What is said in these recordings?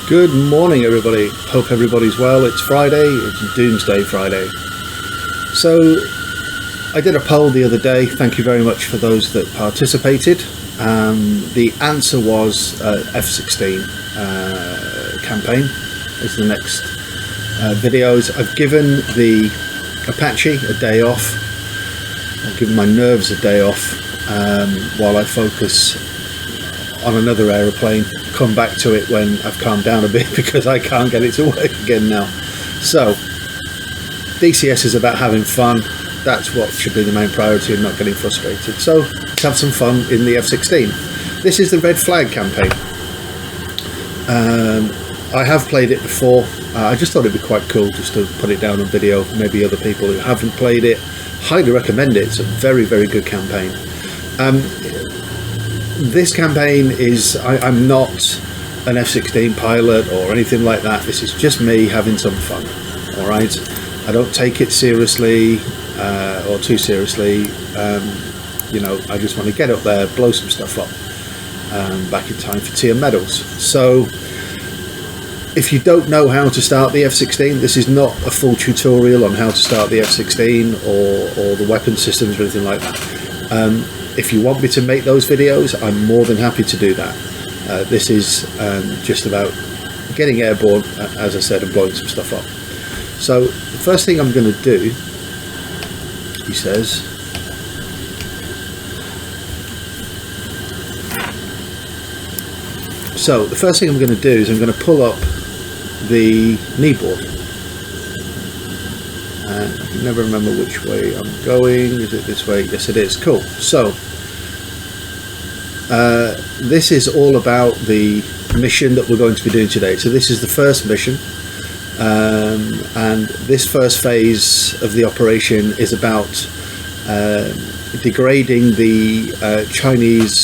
Good morning, everybody. Hope everybody's well. It's Friday. It's Doomsday Friday. So I did a poll the other day. Thank you very much for those that participated. The answer was F16 campaign is the next videos. I've given the Apache a day off. I've given my nerves a day off while I focus on another aeroplane. Come back to it when I've calmed down a bit because I can't get it to work again now. So DCS is about having fun. That's what should be the main priority, and not getting frustrated. So let's have some fun in the F16. This is the Red Flag campaign. I have played it before. I just thought it'd be quite cool just to put it down on video. Maybe other people who haven't played it, highly recommend it. It's a very, very good campaign. This campaign is, I'm not an F-16 pilot or anything like that. This is just me having some fun. All right, I don't take it seriously or too seriously. You know, I just want to get up there, blow some stuff up back in time for tier medals. So if you don't know how to start the F-16, this is not a full tutorial on how to start the F-16 or the weapon systems or anything like that. If you want me to make those videos, I'm more than happy to do that. This is just about getting airborne, as I said, and blowing some stuff up. So the first thing I'm going to do, he says, so the first thing I'm going to do is I'm going to pull up the kneeboard. And I can never remember which way I'm going. Is it this way? Yes, it is. Cool. So this is all about the mission that we're going to be doing today. So this is the first mission, and this first phase of the operation is about degrading the Chinese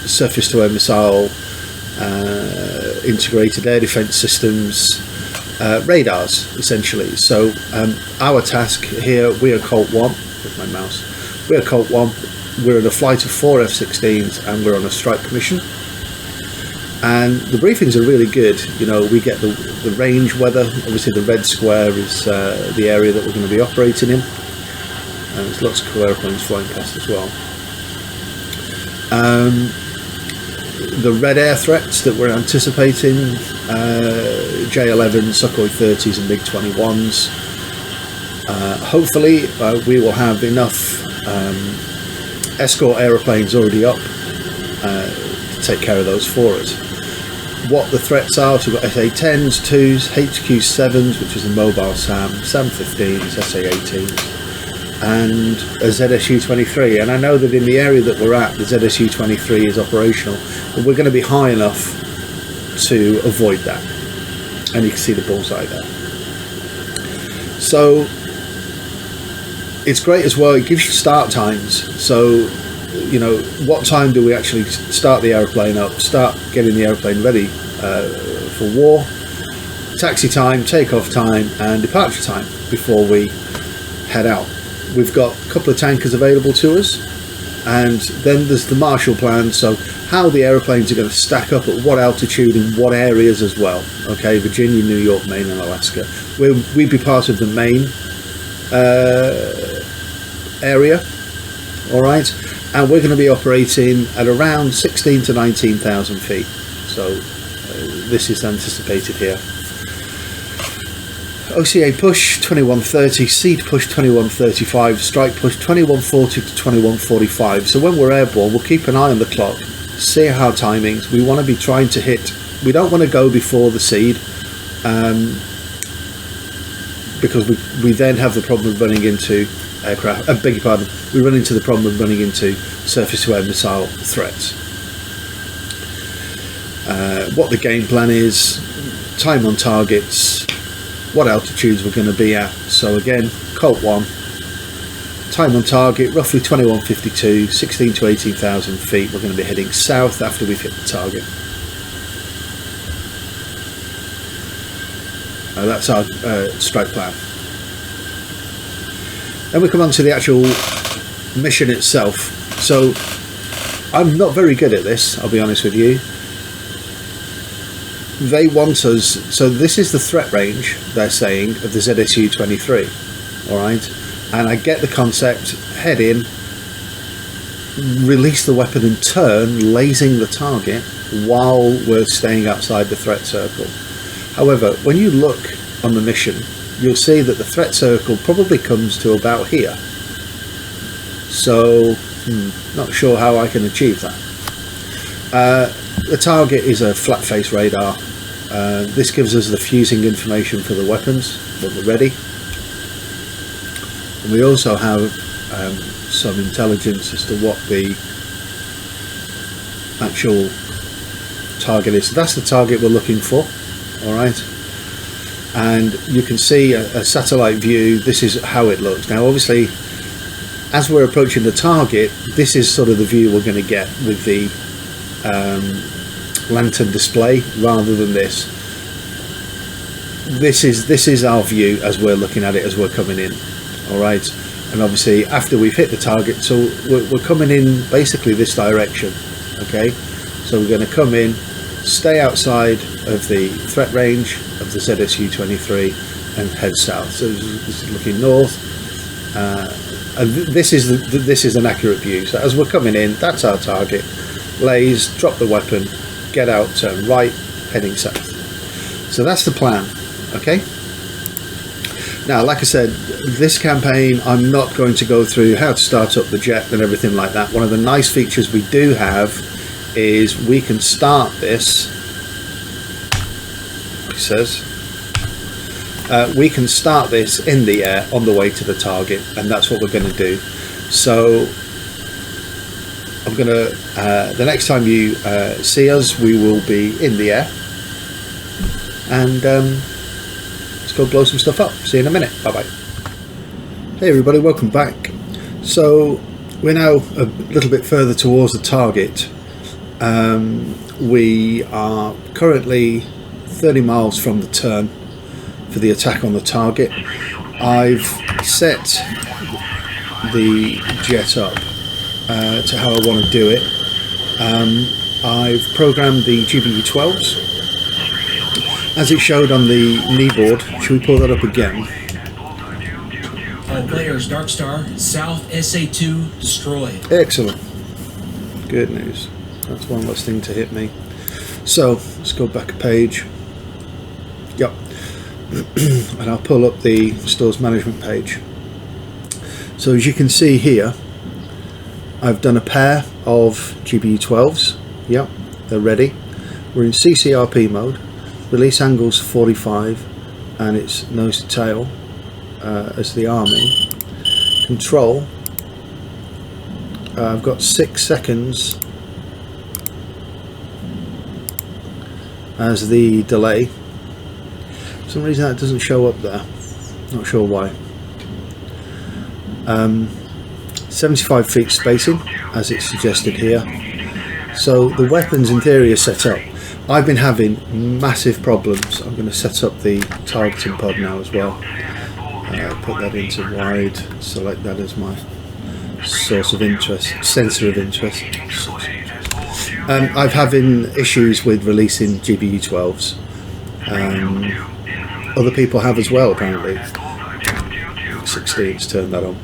surface-to-air missile integrated air defense systems radars, essentially. So our task here, we are Colt 1 with my mouse. We are Colt 1. We're in a flight of 4 F-16s and we're on a strike mission. And the briefings are really good. You know, we get the range weather. Obviously, the red square is the area that we're going to be operating in. And there's lots of cool airplanes flying past as well. The red air threats that we're anticipating, J-11s, Sukhoi 30s and MiG-21s. Hopefully we will have enough escort aeroplanes already up to take care of those for us. What the threats are, so we've got SA-10s, 2s, HQ-7s, which is the mobile SAM, SAM-15s, SA-18s, and a ZSU-23. And I know that in the area that we're at, the ZSU-23 is operational, but we're going to be high enough to avoid that. And you can see the bullseye there. So it's great as well. It gives you start times. So, you know, what time do we actually start the aeroplane up, start getting the aeroplane ready for war, taxi time, takeoff time, and departure time before we head out. We've got a couple of tankers available to us, and then there's the Marshall Plan, so how the aeroplanes are going to stack up at what altitude in what areas as well. Okay, Virginia, New York, Maine and Alaska. We'd be part of the Maine area, all right, and we're going to be operating at around 16 to 19,000 feet. So this is anticipated here. OCA push 2130, seed push 2135, strike push 2140 to 2145. So when we're airborne, we'll keep an eye on the clock, see our timings. We want to be trying to hit, we don't want to go before the seed, because we then have the problem of running into aircraft, beg your pardon, we run into the problem of running into surface-to-air missile threats. What the game plan is, time on targets, what altitudes we're going to be at. So again, Colt 1, time on target roughly 2152, 16 to 18,000 feet. We're going to be heading south after we've hit the target. That's our strike plan. Then we come on to the actual mission itself. So I'm not very good at this, I'll be honest with you. they want us, so this is the threat range, they're saying, of the ZSU-23, all right? And I get the concept, head in, release the weapon and turn, lasing the target while we're staying outside the threat circle. However, when you look on the mission, you'll see that the threat circle probably comes to about here. So, not sure how I can achieve that. The target is a flat face radar. This gives us the fusing information for the weapons when we're ready. And we also have some intelligence as to what the actual target is. So that's the target we're looking for, all right? And you can see a satellite view. This is how it looks. Now, obviously, as we're approaching the target, this is sort of the view we're going to get with the lantern display rather than this. This is our view as we're looking at it as we're coming in, all right? And obviously after we've hit the target, so we're coming in basically this direction, okay? So we're going to come in, stay outside of the threat range of the ZSU-23 and head south. So this is looking north, and this is an accurate view. So as we're coming in, that's our target. Laze, drop the weapon, get out, turn right, heading south. So that's the plan, okay? Now, like I said, this campaign, I'm not going to go through how to start up the jet and everything like that. One of the nice features we do have is we can start this, it says, we can start this in the air on the way to the target, and that's what we're going to do. So I'm going to, the next time you see us, we will be in the air, and let's go blow some stuff up. See you in a minute. Bye bye. Hey everybody, welcome back. So we're now a little bit further towards the target. We are currently 30 miles from the turn for the attack on the target. I've set the jet up to how I want to do it. I've programmed the GBU-12s as it showed on the knee board. Should we pull that up again? All players, Dark Star, South SA2 destroyed. Excellent. Good news. That's one less thing to hit me. So let's go back a page. Yep. And I'll pull up the stores management page. So as you can see here, I've done a pair of GBU-12s. Yep, they're ready. We're in CCRP mode. Release angles 45, and it's nose to tail as the army. Control. I've got 6 seconds as the delay. For some reason that doesn't show up there. Not sure why. 75 feet spacing, as it's suggested here. So the weapons in theory are set up. I've been having massive problems. I'm going to set up the targeting pod now as well. Put that into wide, select that as my source of interest, sensor of interest. I've having issues with releasing GBU-12s. Other people have as well, apparently. 16's turned that on.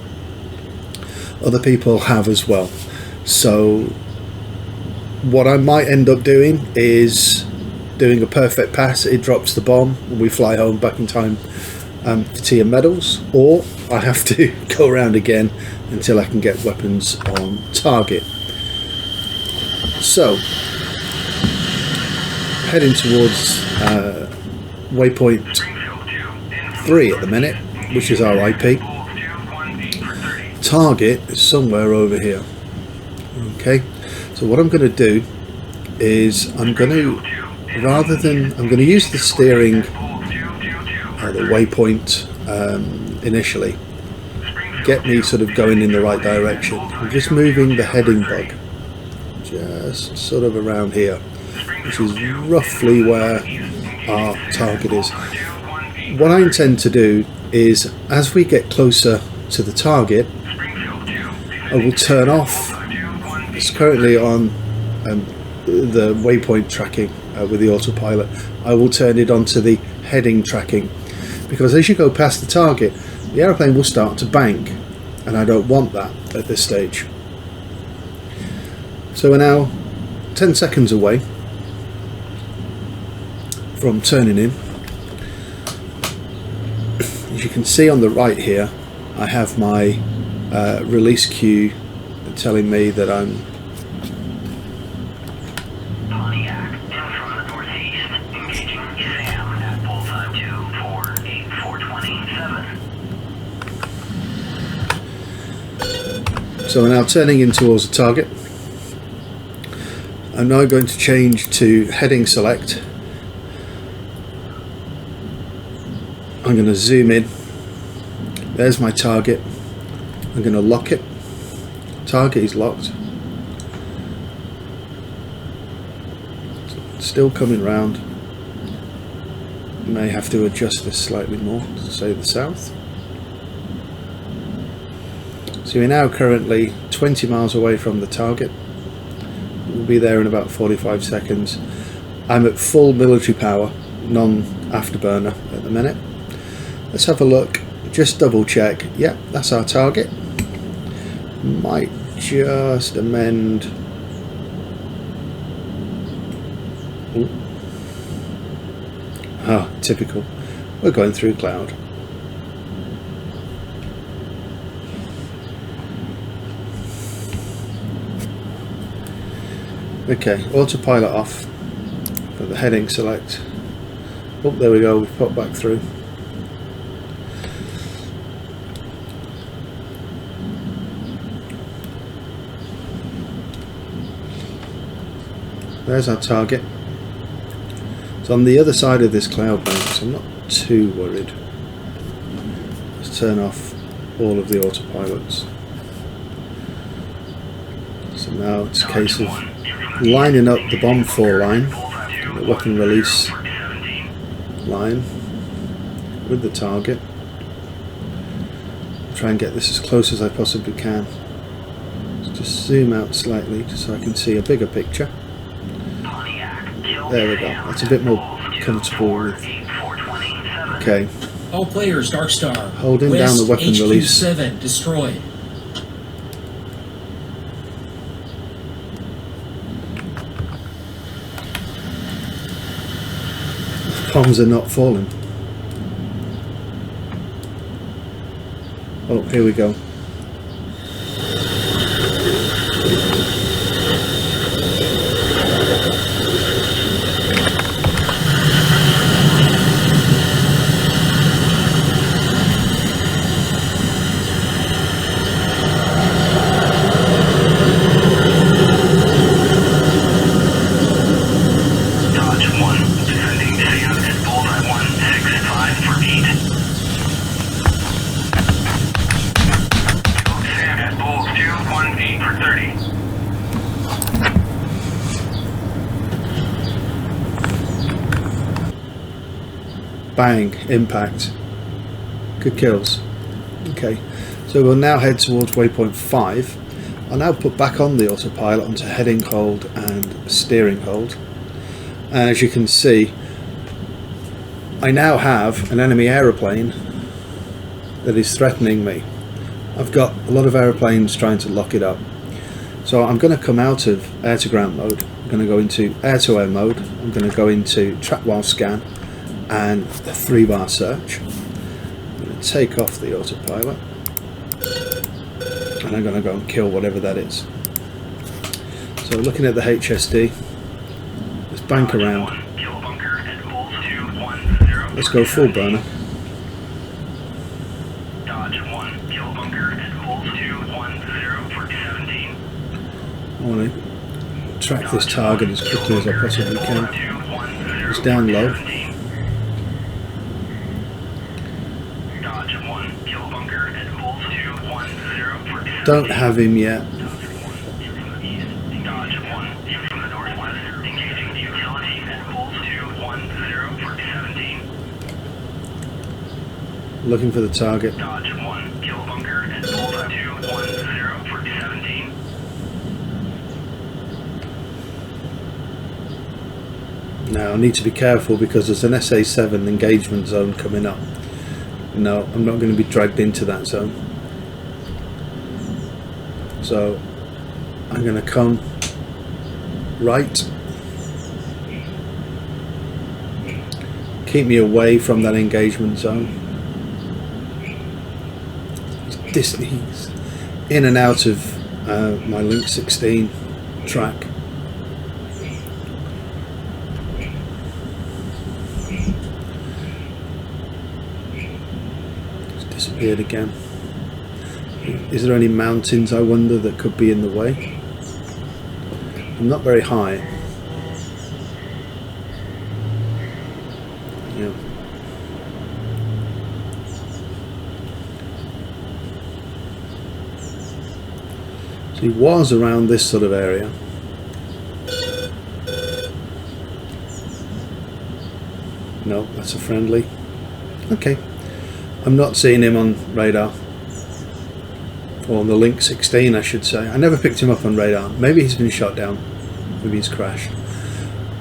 Other people have as well. So what I might end up doing is doing a perfect pass. It drops the bomb and we fly home back in time for tea and medals, or I have to go around again until I can get weapons on target. So heading towards waypoint 3 at the minute, which is our IP. Target is somewhere over here. Okay, so what I'm going to do is I'm going to use the steering, the waypoint initially, get me sort of going in the right direction. I'm just moving the heading bug just sort of around here, which is roughly where our target is. What I intend to do is, as we get closer to the target, I will turn off. It's currently on the waypoint tracking, with the autopilot, I will turn it onto the heading tracking, because as you go past the target, the aeroplane will start to bank, and I don't want that at this stage. So we're now 10 seconds away from turning in. As you can see on the right here, I have my release cue telling me that I'm Pontiac in from the northeast, engaging Sam at full time 248-427. So we're now turning in towards the target. I'm now going to change to heading select. I'm going to zoom in. There's my target. I'm going to lock it. Target is locked. Still coming round. May have to adjust this slightly more to say the south. So we're now currently 20 miles away from the target. We'll be there in about 45 seconds. I'm at full military power, non-afterburner at the minute. Let's have a look, just double check. Yep, that's our target. Might just amend. Ooh. Ah, typical. We're going through cloud. Okay, autopilot off. Put the heading select. Oh, there we go, we've popped back through. There's our target. It's on the other side of this cloud bank, so I'm not too worried. Let's turn off all of the autopilots. So now it's a case of lining up the bomb 4 line, the weapon release line with the target. Try and get this as close as I possibly can. Just zoom out slightly just so I can see a bigger picture. There we go. That's a bit more comfortable with. Okay. All players, Dark Star. Holding down the weapon release. HQ7 destroyed. Bombs are not falling. Oh, here we go. Bang, impact. Good kills. Okay, so we'll now head towards waypoint 5. I'll now put back on the autopilot onto heading hold and steering hold. And as you can see, I now have an enemy aeroplane that is threatening me. I've got a lot of aeroplanes trying to lock it up. So I'm going to come out of air to ground mode. I'm going to go into air to air mode. I'm going to go into track while scan and the 3-bar search. I'm going to take off the autopilot and I'm going to go and kill whatever that is. So looking at the HSD, let's bank around. Let's go full burner. I want to track this target as quickly as I possibly can. It's down low. Don't have him yet. Looking for the target. Now I need to be careful because there's an SA7 engagement zone coming up. No, I'm not going to be dragged into that zone. So I'm going to come right. Keep me away from that engagement zone. He's in and out of my Link 16 track. Disappeared again. Is there any mountains, I wonder, that could be in the way? I'm not very high. Yeah. So he was around this sort of area. No, that's a friendly. Okay. I'm not seeing him on radar, or on the Link 16 I should say. I never picked him up on radar. Maybe he's been shot down, maybe he's crashed.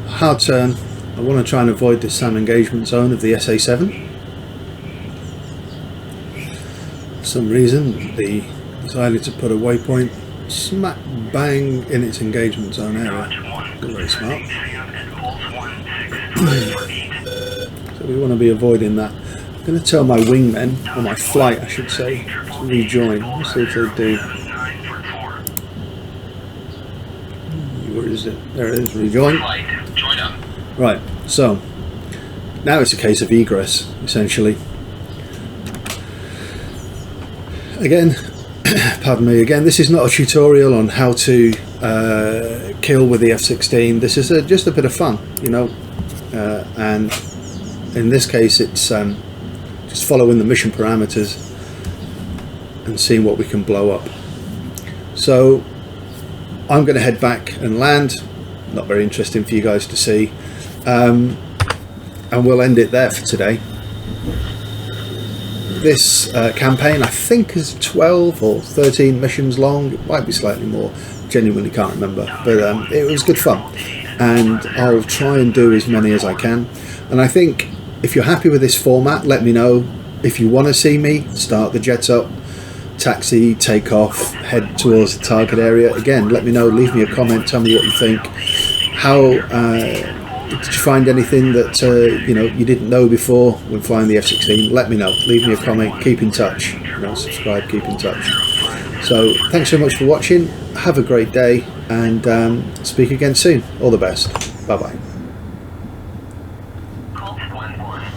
Hard turn. I want to try and avoid this SAM engagement zone of the SA7. For some reason they decided to put a waypoint smack bang in its engagement zone area. Very smart. So we want to be avoiding that. I'm going to tell my wingmen, or my flight I should say, to rejoin. Let's see if they do. Where is it? There it is, rejoin. Right, so now it's a case of egress, essentially. Again, pardon me, again, this is not a tutorial on how to kill with the F-16. This is just a bit of fun, you know, and in this case it's just following the mission parameters and seeing what we can blow up. So I'm going to head back and land. Not very interesting for you guys to see, and we'll end it there for today. This campaign I think is 12 or 13 missions long. It might be slightly more, genuinely can't remember, but it was good fun, and I'll try and do as many as I can. And I think if you're happy with this format, let me know. If you want to see me start the jets up, taxi, take off, head towards the target area, again, let me know, leave me a comment, tell me what you think. How did you find anything that you know, you didn't know before when flying the F-16? Let me know, leave me a comment, keep in touch, you know, subscribe, keep in touch. So thanks so much for watching, have a great day, and speak again soon. All the best, bye bye. Colt 1-1.